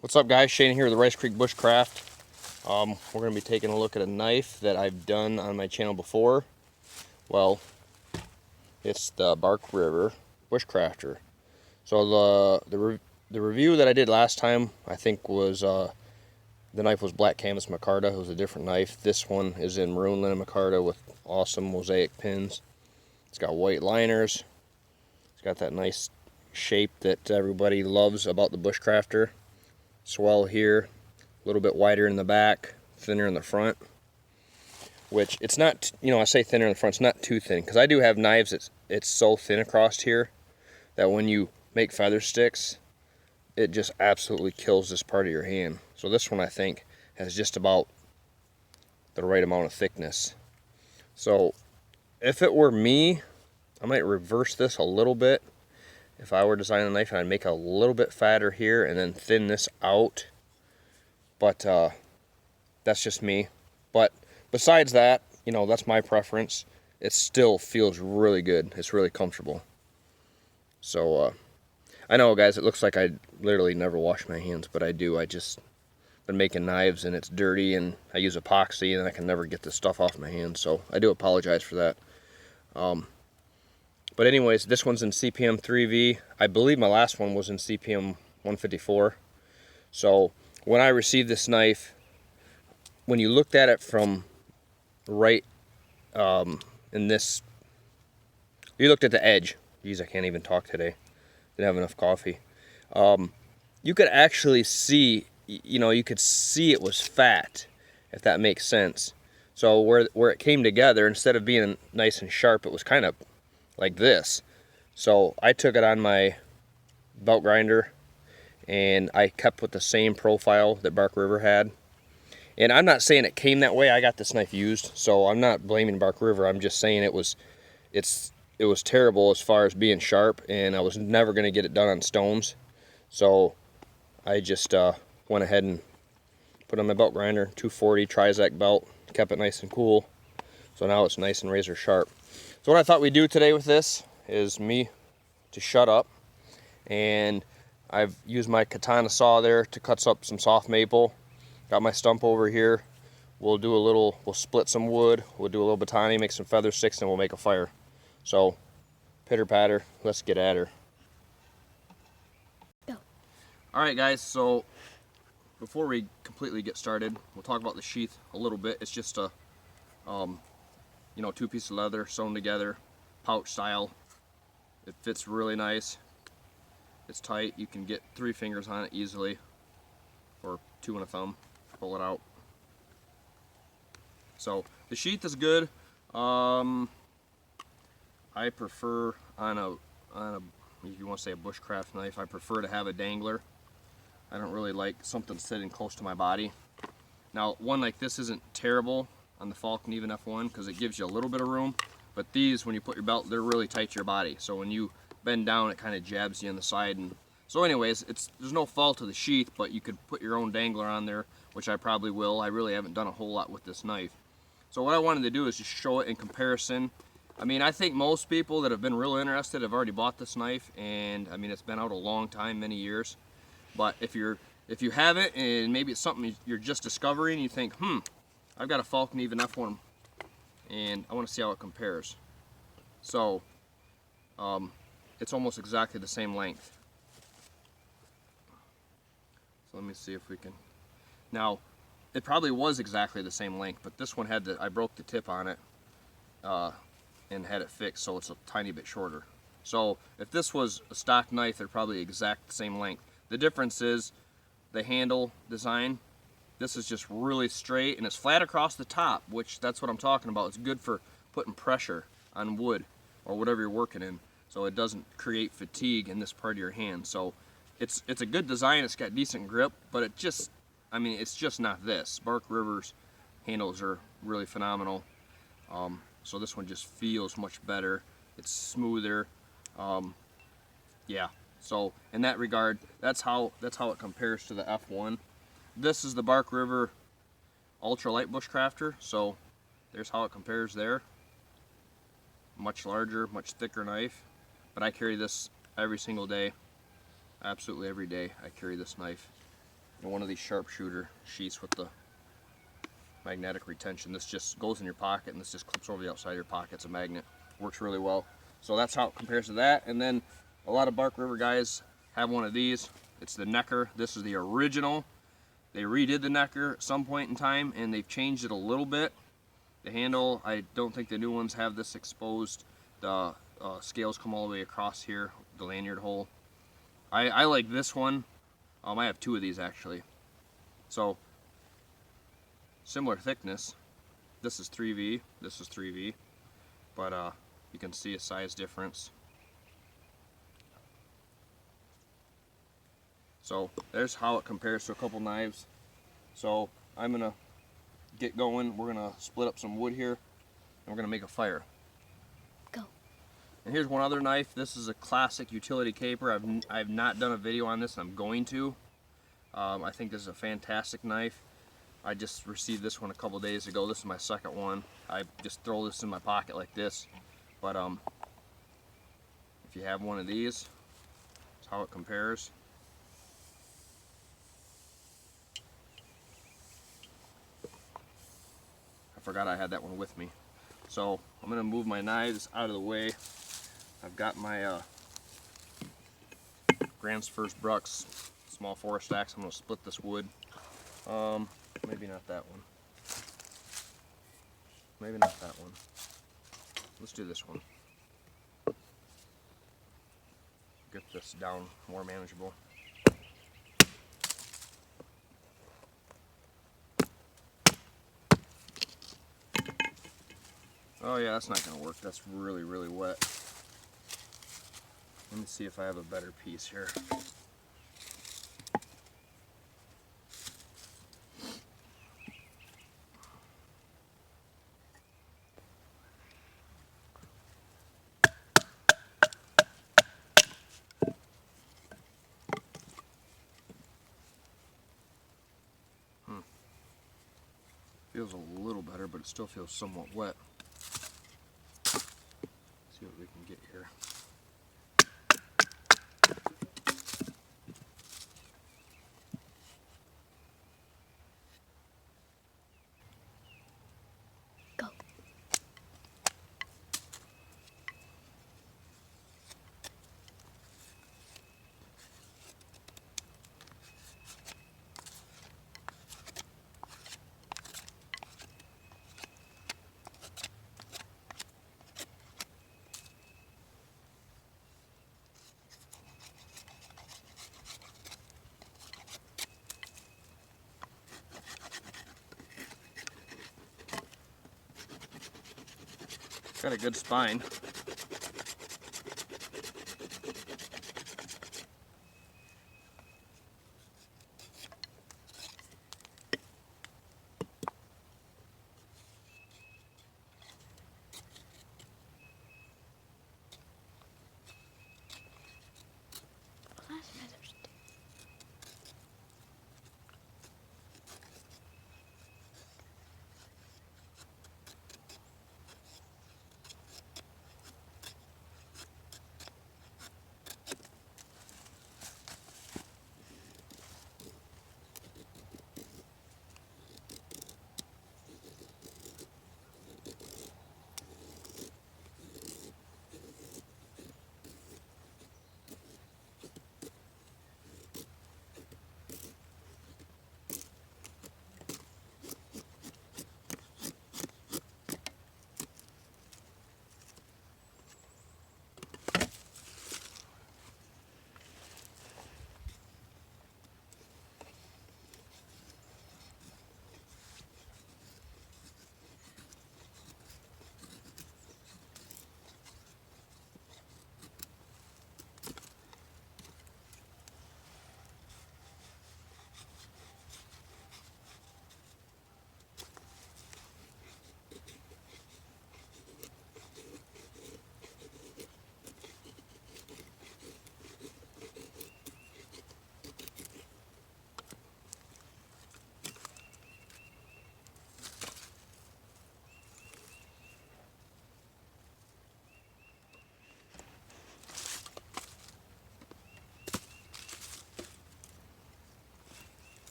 What's up, guys? Shane here with the Rice Creek Bushcraft. We're going to be taking a look at a knife that I've done on my channel before. Well, it's the Bark River Bushcrafter. So the review that I did last time, I think, was the knife was black canvas micarta. It was a different knife. This one is in maroon linen micarta with awesome mosaic pins. It's got white liners. It's got that nice shape that everybody loves about the Bushcrafter. Swell here, a little bit wider in the back, thinner in the front, which it's not, I say thinner in the front, it's not too thin, because I do have knives it's so thin across here that when you make feather sticks, it just absolutely kills this part of your hand. So this one, I think, has just about the right amount of thickness. So if it were me, I might reverse this a little bit. If I were designing a knife, I'd make a little bit fatter here and then thin this out. But that's just me. But besides that, that's my preference. It still feels really good. It's really comfortable. So I know, guys, it looks like I literally never wash my hands, but I do. I just been making knives and it's dirty, and I use epoxy and I can never get this stuff off my hands. So I do apologize for that. But anyways, this one's in CPM 3V. I believe my last one was in CPM 154. So when I received this knife, when you looked at it from right in this, you looked at the edge. Geez, I can't even talk today. Didn't have enough coffee. You could actually see, you could see it was fat, if that makes sense. So where it came together, instead of being nice and sharp, it was kind of like this. So I took it on my belt grinder and I kept with the same profile that Bark River had. And I'm not saying it came that way. I got this knife used, so I'm not blaming Bark River. I'm just saying it was terrible as far as being sharp, and I was never going to get it done on stones. So I just went ahead and put on my belt grinder, 240 Trizac belt, kept it nice and cool. So now it's nice and razor sharp. So what I thought we'd do today with this is me to shut up, and I've used my katana saw there to cut up some soft maple. Got my stump over here. We'll split some wood, we'll do a little batani, make some feather sticks, and we'll make a fire. So pitter patter, let's get at her. Go. Alright, guys, so before we completely get started, we'll talk about the sheath a little bit. It's just a two pieces of leather sewn together, pouch style. It fits really nice. It's tight. You can get 3 fingers on it easily, or 2 and a thumb. Pull it out. So the sheath is good. I prefer on a if you want to say a bushcraft knife, I prefer to have a dangler. I don't really like something sitting close to my body. Now, one like this isn't terrible on the Falcon even F1 because it gives you a little bit of room, but these, when you put your belt, they're really tight to your body. So when you bend down, it kind of jabs you in the side. And so anyways, there's no fault to the sheath, but you could put your own dangler on there, which I probably will. I really haven't done a whole lot with this knife. So what I wanted to do is just show it in comparison. I mean, I think most people that have been real interested have already bought this knife, and I mean, it's been out a long time, many years. But if you haven't, and maybe it's something you're just discovering, you think, I've got a Falcon even F1 and I want to see how it compares. So it's almost exactly the same length. So let me see if we can. Now, it probably was exactly the same length, but this one I broke the tip on it and had it fixed, so it's a tiny bit shorter. So if this was a stock knife, they're probably exact the same length. The difference is the handle design. This is just really straight and it's flat across the top, which that's what I'm talking about. It's good for putting pressure on wood or whatever you're working in, so it doesn't create fatigue in this part of your hand. So it's a good design. It's got decent grip, but it's just not this. Bark River's handles are really phenomenal. So this one just feels much better. It's smoother. Yeah. So in that regard, that's how it compares to the F1. This is the Bark River ultralight bushcrafter, so there's how it compares there. Much larger, much thicker knife, but I carry this every single day. Absolutely every day I carry this knife. and one of these sharpshooter sheaths with the magnetic retention. This just goes in your pocket, and this just clips over the outside of your pocket. It's a magnet. Works really well. So that's how it compares to that. And then a lot of Bark River guys have one of these. It's the necker. This is the original. They redid the necker at some point in time, and they've changed it a little bit. The handle, I don't think the new ones have this exposed. The scales come all the way across here, the lanyard hole. I like this one. I have two of these actually. So similar thickness. This is 3V, this is 3V, but you can see a size difference. So there's how it compares to a couple knives. So I'm gonna get going. We're gonna split up some wood here, and we're gonna make a fire. Go. And here's one other knife. This is a classic utility caper. I've not done a video on this, and I'm going to. I think this is a fantastic knife. I just received this one a couple days ago. This is my second one. I just throw this in my pocket like this. But if you have one of these, that's how it compares. I forgot I had that one with me. So I'm gonna move my knives out of the way. I've got my Grand's First Brucks small forest axe. I'm gonna split this wood. Maybe not that one. Maybe not that one. Let's do this one. Get this down more manageable. Oh yeah, that's not gonna work. That's really, really wet. Let me see if I have a better piece here. Feels a little better, but it still feels somewhat wet. Let's see what we can get here. Go. Got a good spine.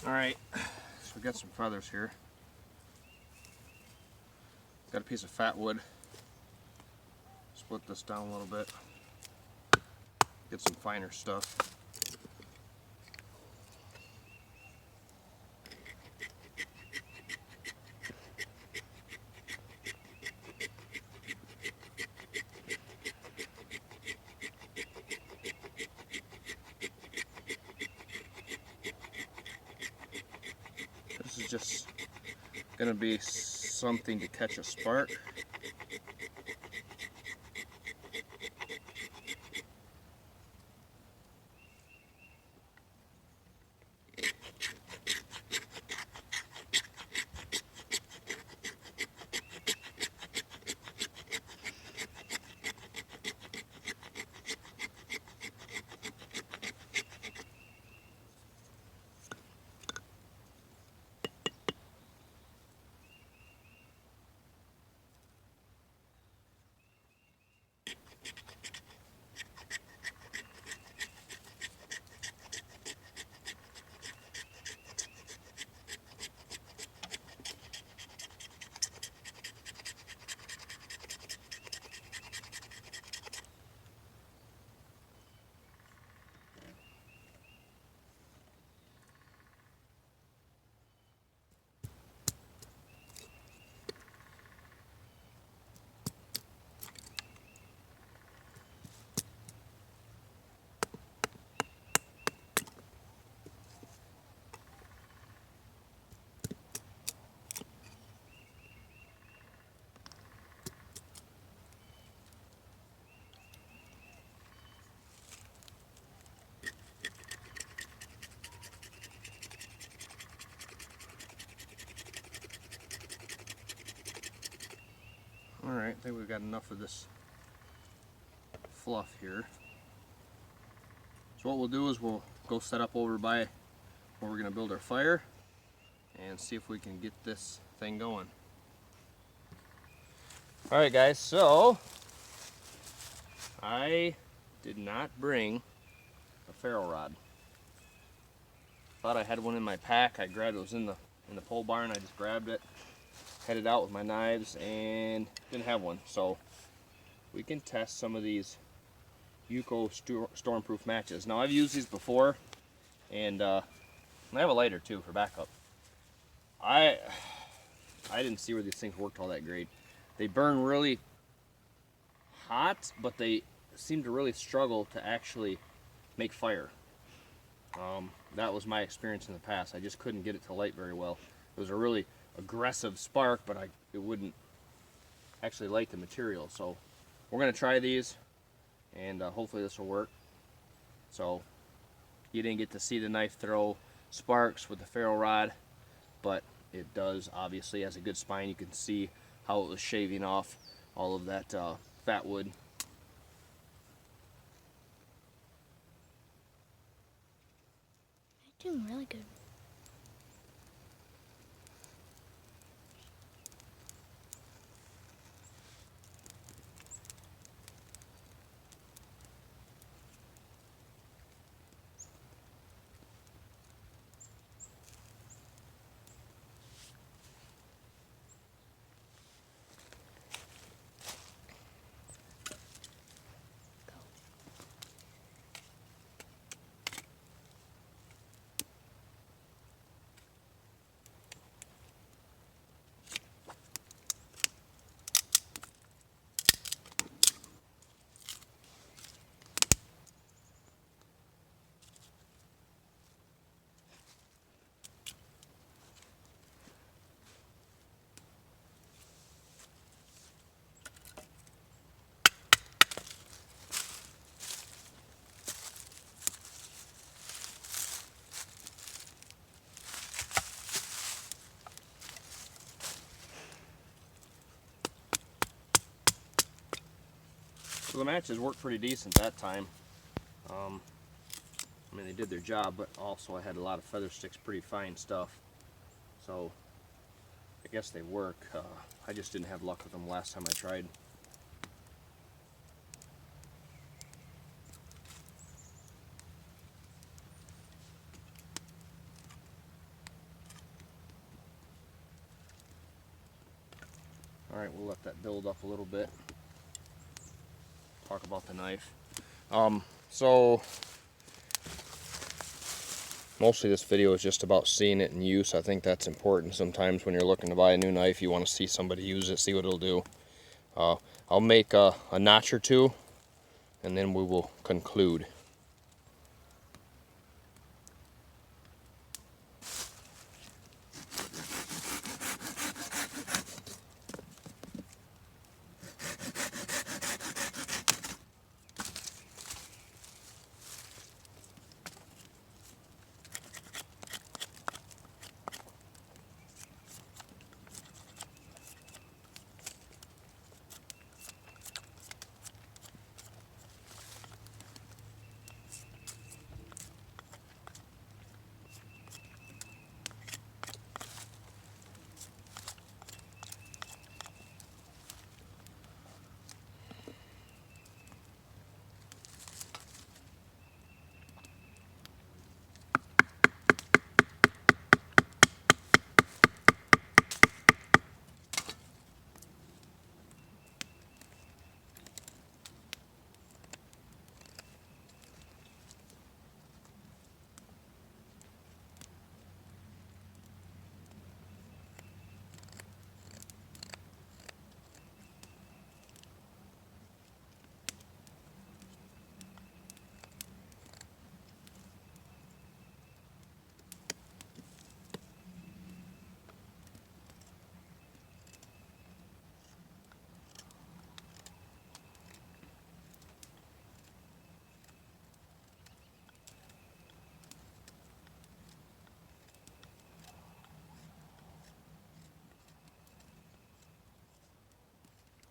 Alright, so we got some feathers here. Got a piece of fat wood. Split this down a little bit. Get some finer stuff. This is just gonna be something to catch a spark. Alright, I think we've got enough of this fluff here. So what we'll do is we'll go set up over by where we're going to build our fire and see if we can get this thing going. Alright guys, so I did not bring a ferro rod. Thought I had one in my pack. I grabbed it, was in the pole barn. I just grabbed it, headed out with my knives, and didn't have one. So we can test some of these Yuko stormproof matches. Now I've used these before, and I have a lighter too for backup. I didn't see where these things worked all that great. They burn really hot, but they seem to really struggle to actually make fire. That was my experience in the past. I just couldn't get it to light very well. It was a really aggressive spark, but it wouldn't actually light the material. So we're going to try these, and hopefully this will work. So you didn't get to see the knife throw sparks with the ferro rod, but it does, obviously, as a good spine. You can see how it was shaving off all of that fat wood. You're doing really good. So the matches worked pretty decent that time. I mean, they did their job, but also I had a lot of feather sticks, pretty fine stuff. So I guess they work. I just didn't have luck with them last time I tried. Alright, we'll let that build up a little bit. Talk about the knife. So mostly this video is just about seeing it in use. I think that's important. Sometimes when you're looking to buy a new knife, you want to see somebody use it, see what it'll do. I'll make a notch or two, and then we will conclude.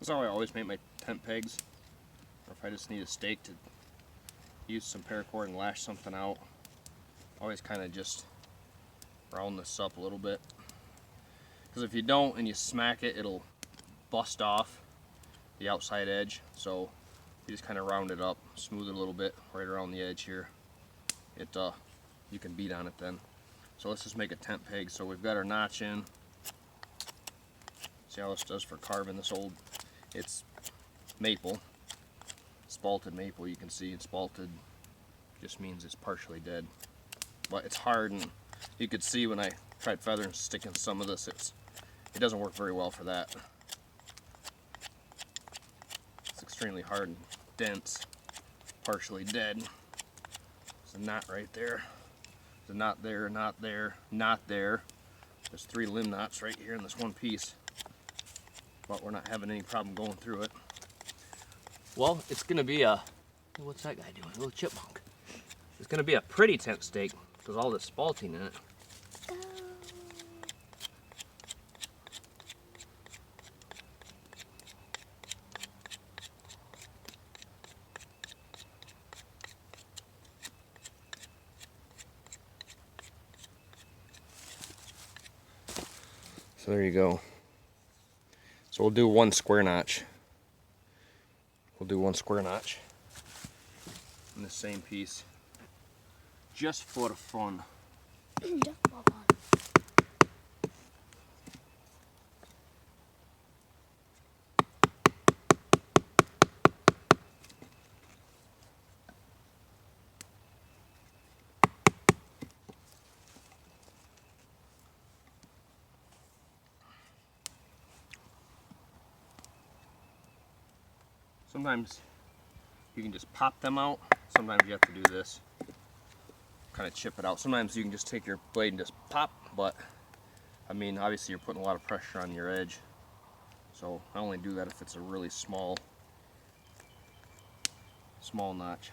That's how I always make my tent pegs, or if I just need a stake to use some paracord and lash something out. Always kind of just round this up a little bit, because if you don't and you smack it, it'll bust off the outside edge. So you just kind of round it up, smooth it a little bit right around the edge here. You can beat on it then. So let's just make a tent peg. So we've got our notch in. See how this does for carving this old, it's maple, spalted maple. You can see it's spalted, just means it's partially dead. But it's hard, and you could see when I tried feathering sticking some of this, it doesn't work very well for that. It's extremely hard and dense, partially dead. There's a knot right there. There's a knot there, knot there, knot there. There's 3 limb knots right here in this one piece. But we're not having any problem going through it. Well, it's gonna be a, what's that guy doing? A little chipmunk. It's gonna be a pretty tent stake because all this spalting in it. So there you go. So we'll do 1 square notch. We'll do 1 square notch in the same piece, just for the fun. Sometimes you can just pop them out. Sometimes you have to do this, kind of chip it out. Sometimes you can just take your blade and just pop, but I mean, obviously you're putting a lot of pressure on your edge. So I only do that if it's a really small notch.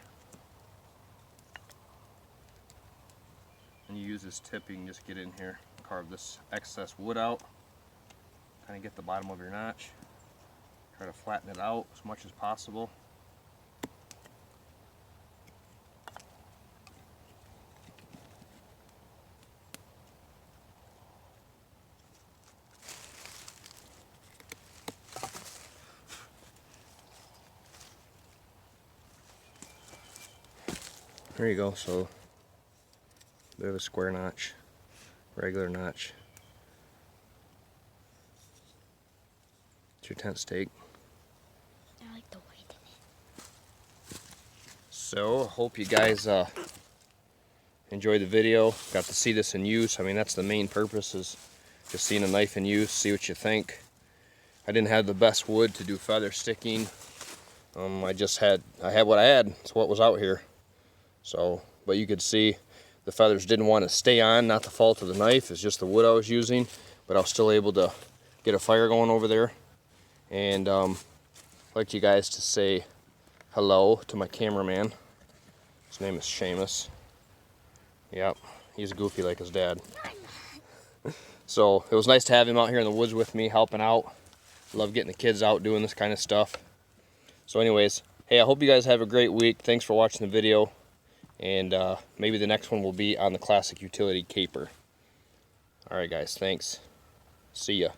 And you use this tip, you can just get in here, carve this excess wood out, kind of get the bottom of your notch. Try to flatten it out as much as possible. There you go. So a bit of a square notch, regular notch. It's your tent stake. I like the white in it. So, I hope you guys enjoyed the video. Got to see this in use. I mean, that's the main purpose, is just seeing a knife in use, see what you think. I didn't have the best wood to do feather sticking. I had what I had. It's what was out here. So, but you could see the feathers didn't want to stay on, not the fault of the knife, it's just the wood I was using. But I was still able to get a fire going over there. And I'd like you guys to say hello to my cameraman. His name is Seamus. Yep, he's goofy like his dad. So it was nice to have him out here in the woods with me, helping out. Love getting the kids out doing this kind of stuff. So anyways, hey, I hope you guys have a great week. Thanks for watching the video. And maybe the next one will be on the classic utility caper. Alright guys, thanks. See ya.